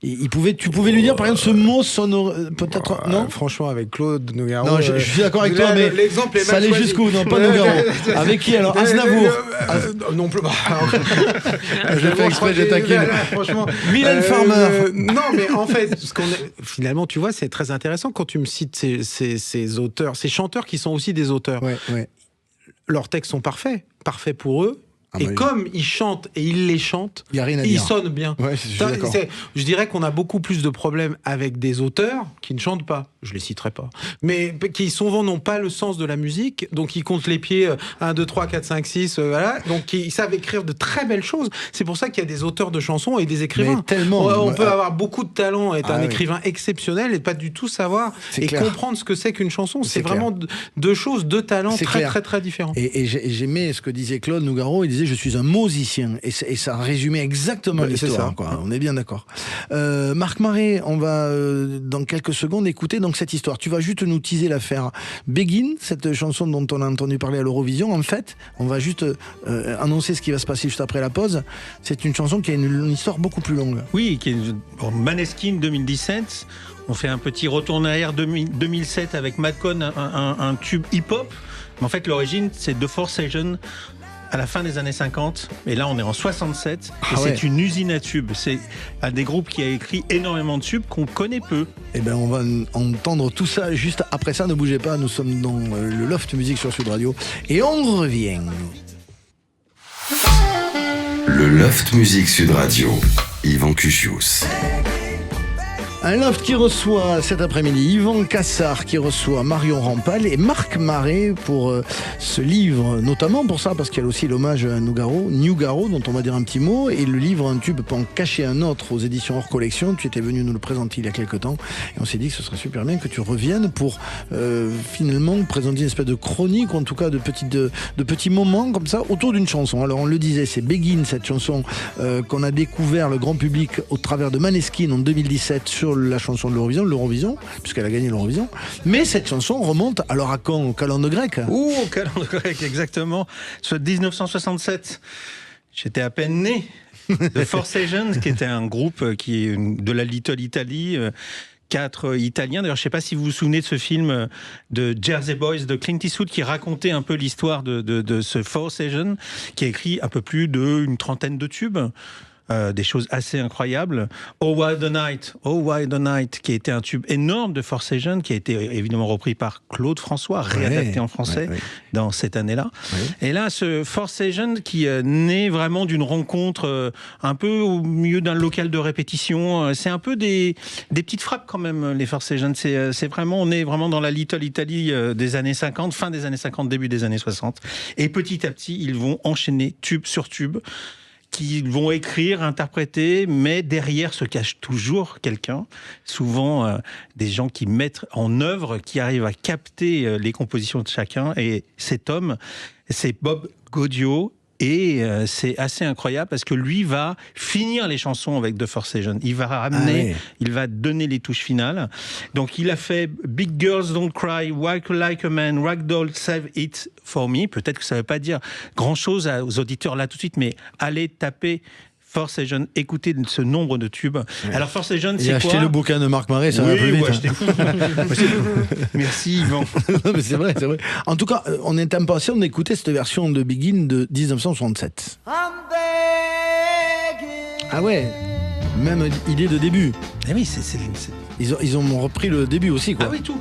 Tu pouvais lui dire, par exemple, ce mot sonore, peut-être, non? Franchement, avec Claude Nougaro... Non, je suis d'accord avec toi, mais l'exemple est ça mal allait choisi. jusqu'où? Non, pas Nougaro. Avec qui alors? Aznavour. Non plus. Je l'ai fait exprès, je taquine. Franchement. Mylène Farmer. Non, mais en fait, finalement, tu vois, c'est très intéressant quand tu me cites ces auteurs, ces chanteurs qui sont aussi des auteurs. Ouais. Leurs textes sont parfaits pour eux. Et comme ils chantent et ils les chantent, y a rien à dire. Ils sonnent bien. Ouais, je suis d'accord. Je dirais qu'on a beaucoup plus de problèmes avec des auteurs qui ne chantent pas. Je les citerai pas. Mais qui souvent n'ont pas le sens de la musique. Donc ils comptent les pieds 1, 2, 3, 4, 5, 6. Voilà. Donc ils savent écrire de très belles choses. C'est pour ça qu'il y a des auteurs de chansons et des écrivains. Mais tellement. On peut avoir beaucoup de talent, être un écrivain exceptionnel et pas du tout savoir et comprendre ce que c'est qu'une chanson. C'est vraiment deux choses, deux talents très, très différents. Et j'aimais ce que disait Claude Nougaro. Il disait, je suis un musicien. Et ça résumait exactement l'histoire. On est bien d'accord. Marc Marais, on va dans quelques secondes écouter donc cette histoire. Tu vas juste nous teaser l'affaire Begin, cette chanson dont on a entendu parler à l'Eurovision. En fait, on va juste annoncer ce qui va se passer juste après la pause. C'est une chanson qui a une histoire beaucoup plus longue. Oui, qui est Maneskin 2017. On fait un petit retour en arrière 2007 avec Madcon, un tube hip-hop. Mais en fait, l'origine, c'est The Four Seasons à la fin des années 50, et là on est en 67, et c'est une usine à tubes. C'est un des groupes qui a écrit énormément de tubes qu'on connaît peu. Eh ben on va entendre tout ça juste après ça, ne bougez pas, nous sommes dans le Loft Music sur Sud Radio, et on revient. Le Loft Music Sud Radio, Yvan Cuchius. Un Loft qui reçoit cet après-midi Yvan Cassard, qui reçoit Marion Rampal et Marc Marais pour ce livre, notamment pour ça, parce qu'il y a aussi l'hommage à Nougaro, dont on va dire un petit mot, et le livre Un tube peut en cacher un autre aux éditions hors collection. Tu étais venu nous le présenter il y a quelques temps, et on s'est dit que ce serait super bien que tu reviennes pour finalement présenter une espèce de chronique, ou en tout cas de petits moments comme ça autour d'une chanson. Alors on le disait, c'est Begin, cette chanson qu'on a découvert le grand public au travers de Maneskin en 2017 sur la chanson de l'Eurovision, puisqu'elle a gagné l'Eurovision. Mais cette chanson remonte alors à quand? Au calendrier grec? Au calendrier grec, exactement. Sur 1967, j'étais à peine né. The Four Seasons, qui était un groupe qui est de la Little Italy, 4 Italiens. D'ailleurs, je ne sais pas si vous vous souvenez de ce film de Jersey Boys de Clint Eastwood qui racontait un peu l'histoire de ce Four Seasons, qui a écrit un peu plus d'une trentaine de tubes. Des choses assez incroyables. Oh Wild the Night, qui a été un tube énorme de Four Seasons, qui a été évidemment repris par Claude François, réadapté en français dans cette année-là. Et là, ce Four Seasons qui naît vraiment d'une rencontre un peu au milieu d'un local de répétition. C'est un peu des petites frappes quand même, les Four Seasons. C'est vraiment, on est vraiment dans la Little Italy des années 50, fin des années 50, début des années 60. Et petit à petit, ils vont enchaîner tube sur tube, qui vont écrire, interpréter, mais derrière se cache toujours quelqu'un, souvent des gens qui mettent en œuvre, qui arrivent à capter les compositions de chacun, et cet homme, c'est Bob Gaudio. Et c'est assez incroyable parce que lui va finir les chansons avec The Four Seasons. Il va ramener, il va donner les touches finales. Donc il a fait Big Girls Don't Cry, Walk Like a Man, Ragdoll, Save It For Me. Peut-être que ça ne veut pas dire grand-chose aux auditeurs là tout de suite, mais allez taper Four Seasons, écoutez ce nombre de tubes. Alors Four Seasons, c'est quoi? Acheter le bouquin de Marc Marais, ça va plus vite. Merci Yvan. Non, mais c'est vrai. En tout cas, on est impatient d'écouter cette version de Begin de 1967. Ah ouais, même idée de début. Eh oui, Ils ont repris le début aussi, quoi. Ah oui, tout.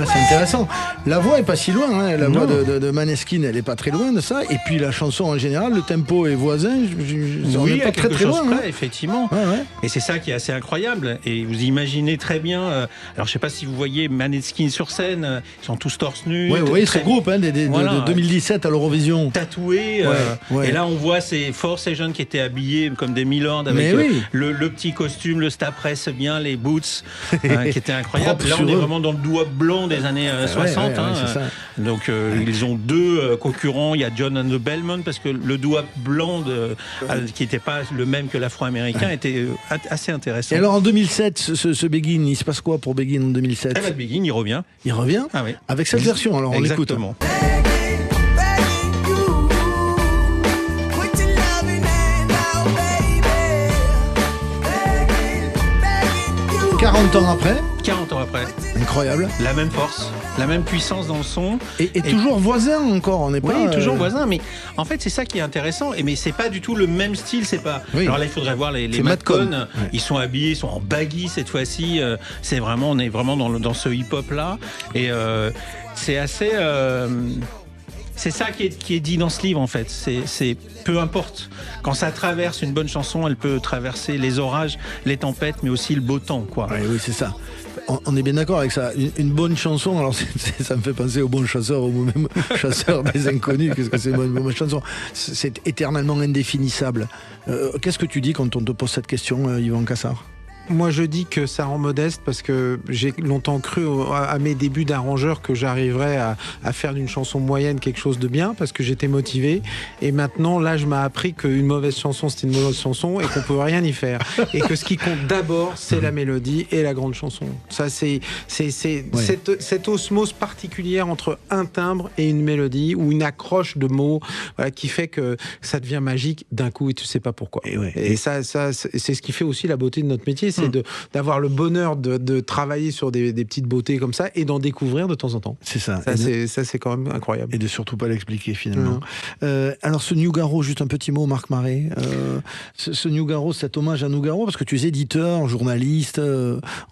C'est intéressant. La voix est pas si loin, hein. La voix de Maneskin, elle est pas très loin de ça. Et puis la chanson en général, le tempo est voisin. On Oui, n'est pas à très quelque très chose loin. près, effectivement. Ouais, ouais. Et c'est ça qui est assez incroyable. Et vous imaginez très bien. Alors, je sais pas si vous voyez Maneskin sur scène. Ils sont tous torse nus. Ouais, vous voyez ce très groupe Voilà, de 2017 à l'Eurovision. tatoués. ouais. Et là, on voit ces jeunes qui étaient habillés comme des milords avec Mais oui. le petit costume, le stapresse bien, les boots, qui étaient incroyables. Propre Là, sur on est eux. vraiment dans le doigt blanc des années 60. ouais, c'est ça. Donc, ils ont deux concurrents. Il y a John and the Bellman, parce que le doigt blanc, qui n'était pas le même que l'afro-américain, était assez intéressant. Et alors en 2007, ce Begin, il se passe quoi pour Begin en 2007? Matt Begin, il revient. Il revient Ah oui. avec cette version, alors on l'écoute. Exactement. 40 ans après, 40 ans après, incroyable. la même force, la même puissance dans le son. Et toujours voisin encore, on n'est pas... Oui, toujours voisin, mais en fait c'est ça qui est intéressant. Mais c'est pas du tout le même style, c'est pas. Oui. Alors là, il faudrait voir les C'est Madcon. Madcon. Ouais. Ils sont habillés, ils sont en baggy cette fois-ci. C'est vraiment, on est vraiment dans ce hip-hop là, et c'est assez. C'est ça qui est dit dans ce livre en fait. C'est peu importe. Quand ça traverse une bonne chanson, elle peut traverser les orages, les tempêtes, mais aussi le beau temps, quoi. Oui, c'est ça. On est bien d'accord avec ça. Une bonne chanson, alors ça me fait penser aux bons chasseurs, ou même chasseurs des inconnus. Qu'est-ce que c'est une bonne chanson? C'est éternellement indéfinissable. Qu'est-ce que tu dis quand on te pose cette question, Yvan Cassard? Moi, je dis que ça rend modeste parce que j'ai longtemps cru à mes débuts d'arrangeur que j'arriverais à faire d'une chanson moyenne quelque chose de bien parce que j'étais motivé. Et maintenant, l'âge m'a appris qu'une mauvaise chanson, c'était une mauvaise chanson et qu'on peut rien y faire. Et que ce qui compte d'abord, c'est la mélodie et la grande chanson. Ça, c'est cette osmose particulière entre un timbre et une mélodie ou une accroche de mots, voilà, qui fait que ça devient magique d'un coup et tu sais pas pourquoi. Et ça, c'est ce qui fait aussi la beauté de notre métier. C'est d'avoir le bonheur de travailler sur des petites beautés comme ça et d'en découvrir de temps en temps. C'est ça. Ça, c'est quand même incroyable. Et de surtout pas l'expliquer finalement. Alors ce Nougaro, juste un petit mot, Marc Marais. Ce Nougaro, cet hommage à Nougaro, parce que tu es éditeur, journaliste,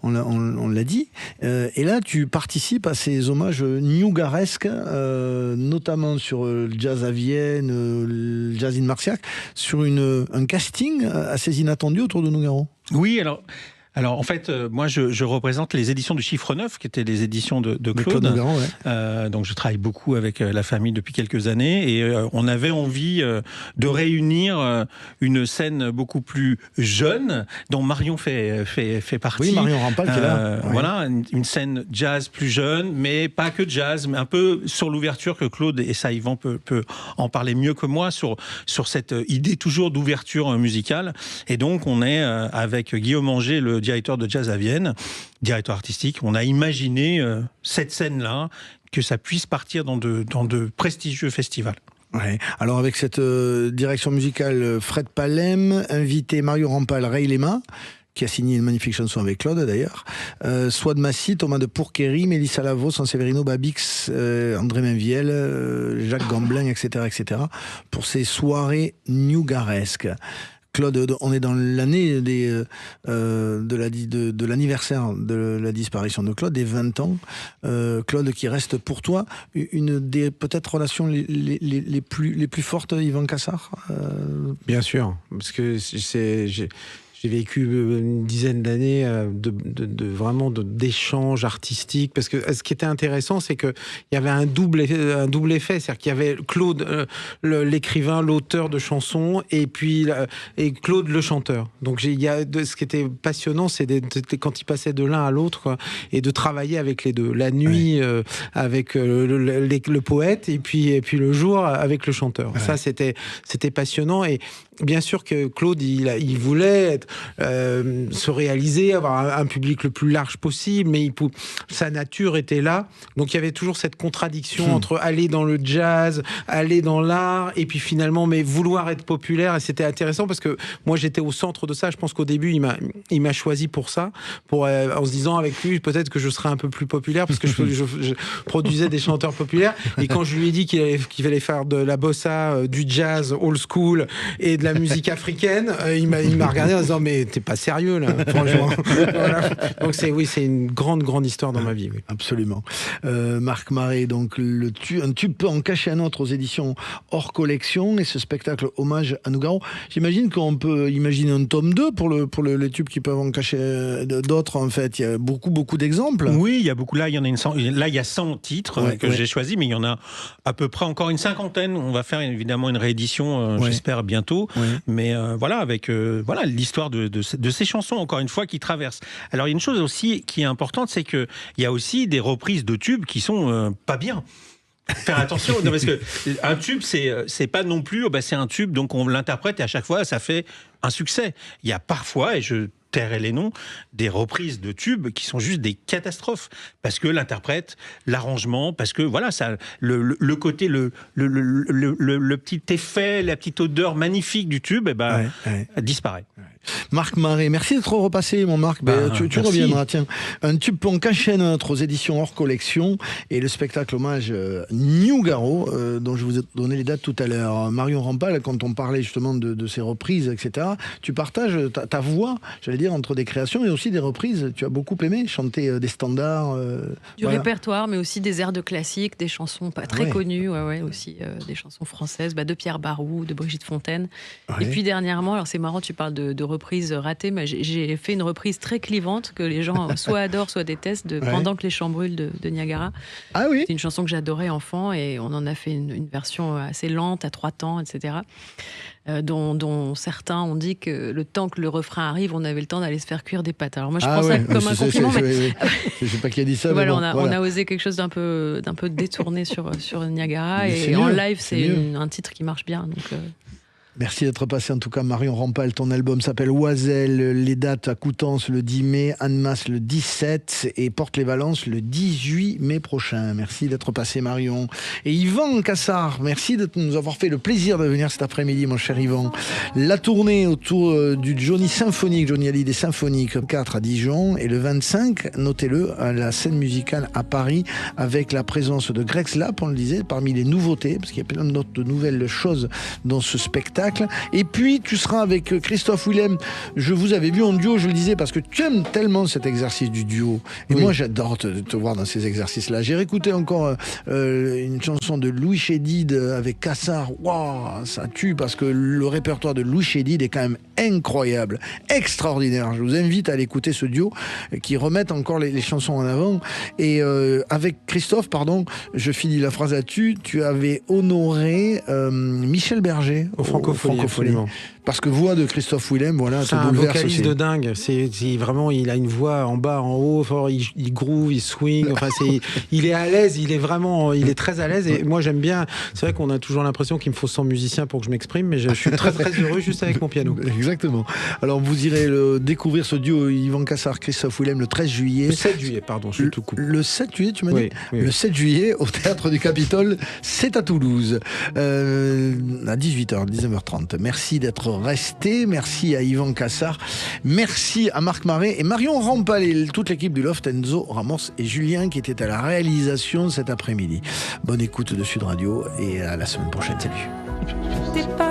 on l'a dit. Et là, tu participes à ces hommages nougaresques, notamment sur le jazz à Vienne, le jazz in Marciac, sur un casting assez inattendu autour de Nougaro. Oui, alors en fait, moi je représente les éditions du Chiffre 9, qui étaient les éditions de Claude. Nougaro, ouais. Donc je travaille beaucoup avec la famille depuis quelques années et on avait envie de réunir une scène beaucoup plus jeune, dont Marion fait partie. Oui, Marion Rampal qui est là. Voilà, une scène jazz plus jeune, mais pas que jazz, mais un peu sur l'ouverture que Claude, et ça Yvan peut en parler mieux que moi, sur cette idée toujours d'ouverture musicale. Et donc on est avec Guillaume Anger, le directeur de Jazz à Vienne, directeur artistique, on a imaginé cette scène-là, que ça puisse partir dans de prestigieux festivals. Ouais. Alors avec cette direction musicale, Fred Palem, invité Mario Rampal, Ray Lema, qui a signé une magnifique chanson avec Claude d'ailleurs, Swad Massy, Thomas de Pourquerie, Mélissa Lavo, Sanseverino, Babix, André Mainviel, Jacques Gamblin, etc., pour ces soirées nougaresques. Claude, on est dans l'année de l'anniversaire de la disparition de Claude, des 20 ans. Claude, qui reste pour toi une des peut-être relations les plus fortes, Yvan Cassard. Bien sûr, parce que j'ai vécu une dizaine d'années vraiment d'échanges artistiques, parce que ce qui était intéressant, c'est que il y avait un double effet, c'est-à-dire qu'il y avait Claude, l'écrivain, l'auteur de chansons, et puis et Claude le chanteur. Donc ce qui était passionnant, c'est quand il passait de l'un à l'autre, quoi, et de travailler avec les deux. La nuit avec le poète, et puis le jour avec le chanteur. Ouais. Ça, c'était passionnant. Et bien sûr que Claude, il voulait se réaliser, avoir un public le plus large possible, mais sa nature était là. Donc il y avait toujours cette contradiction entre aller dans le jazz, aller dans l'art, et puis finalement, mais vouloir être populaire. Et c'était intéressant parce que moi, j'étais au centre de ça. Je pense qu'au début, il m'a choisi pour ça, en se disant avec lui, peut-être que je serais un peu plus populaire, parce que je produisais des chanteurs populaires. Et quand je lui ai dit qu'il fallait faire de la bossa, du jazz old school et de la musique africaine. Il m'a regardé en disant mais t'es pas sérieux là, franchement. Voilà. Donc c'est une grande histoire dans ma vie. Oui. Absolument. Marc Marais, donc un tube peut en cacher un autre aux éditions hors collection, et ce spectacle hommage à Nougaro. J'imagine qu'on peut imaginer un tome 2 pour les tubes qui peuvent en cacher d'autres, en fait. Il y a beaucoup d'exemples. Oui, il y a beaucoup. Là, il y en a là, il y a 100 titres que j'ai choisis, mais il y en a à peu près encore une cinquantaine. On va faire évidemment une réédition, j'espère, bientôt. Oui. Mais voilà, avec l'histoire de ces chansons, encore une fois, qui traversent. Alors, il y a une chose aussi qui est importante, c'est qu'il y a aussi des reprises de tubes qui sont pas bien. Faire attention, non, parce que un tube, c'est pas non plus, c'est un tube, donc on l'interprète et à chaque fois, ça fait un succès. Il y a parfois, et je tairai les noms, des reprises de tubes qui sont juste des catastrophes, parce que l'interprète, l'arrangement, parce que voilà, ça, le côté, le petit effet, la petite odeur magnifique du tube, disparaît. Marc Marais, merci d'être repassé, mon Marc. Tu reviendras, tiens. Un tube peut en cacher un autre aux éditions hors collection, et le spectacle hommage Nougaro, dont je vous ai donné les dates tout à l'heure. Marion Rampal, quand on parlait justement de ces reprises, etc., tu partages ta voix, j'allais dire, entre des créations et aussi des reprises. Tu as beaucoup aimé chanter des standards. Du répertoire, mais aussi des airs de classiques, des chansons pas très connues, aussi des chansons françaises, de Pierre Barou, de Brigitte Fontaine. Et puis dernièrement, alors c'est marrant, tu parles de reprises ratées, mais j'ai fait une reprise très clivante que les gens soit adorent, soit détestent, Pendant que les champs brûlent de Niagara. Ah oui. C'est une chanson que j'adorais enfant, et on en a fait une version assez lente, à 3 temps, etc. Dont certains ont dit que le temps que le refrain arrive, on avait le temps d'aller se faire cuire des pâtes. Alors moi, je prends ça comme un compliment. Je sais pas qui a dit ça. Voilà, on a osé quelque chose d'un peu détourné sur Niagara, et en live, c'est un titre qui marche bien. Donc, Merci d'être passé, en tout cas, Marion Rampal. Ton album s'appelle Oiselle. Les dates à Coutances le 10 mai, Annemasse le 17 et Porte-les-Valences le 18 mai prochain. Merci d'être passé, Marion. Et Yvan Cassard, merci de nous avoir fait le plaisir de venir cet après-midi, mon cher Yvan. La tournée autour du Johnny Symphonique, Johnny Hallyday Symphonique, 4 à Dijon, et le 25, notez-le, à la scène musicale à Paris, avec la présence de Greg Slap, on le disait, parmi les nouveautés, parce qu'il y a plein de nouvelles choses dans ce spectacle. Et puis tu seras avec Christophe Willem. Je vous avais vu en duo, je le disais, parce que tu aimes tellement cet exercice du duo, et moi j'adore te voir dans ces exercices-là. J'ai réécouté encore une chanson de Louis Chédid avec Cassard. Waouh, ça tue, parce que le répertoire de Louis Chédid est quand même incroyable, extraordinaire. Je vous invite à aller écouter ce duo qui remettent encore les chansons en avant. Et avec Christophe, je finis la phrase là-dessus, tu avais honoré Michel Berger au Francophonie. Parce que voix de Christophe Willem, voilà, c'est un vocaliste de dingue. C'est vraiment, il a une voix en bas, en haut, fort, il groove, il swing. Enfin, il est à l'aise, il est très à l'aise. Et moi, j'aime bien. C'est vrai qu'on a toujours l'impression qu'il me faut 100 musiciens pour que je m'exprime, mais je suis très heureux juste avec mon piano. Exactement. Alors, vous irez découvrir ce duo Yvan Cassard, Christophe Willem le 13 juillet. Le 7 juillet, pardon, je suis tout coupé. Le 7 juillet, tu m'as dit ? Oui. Le 7 juillet, au Théâtre du Capitole, c'est à Toulouse. À 18h, 19h30. Merci d'être resté. Merci à Yvan Cassard. Merci à Marc Marais et Marion Rampal et toute l'équipe du Loft, Enzo Ramos et Julien qui étaient à la réalisation cet après-midi. Bonne écoute de Sud Radio et à la semaine prochaine. Salut.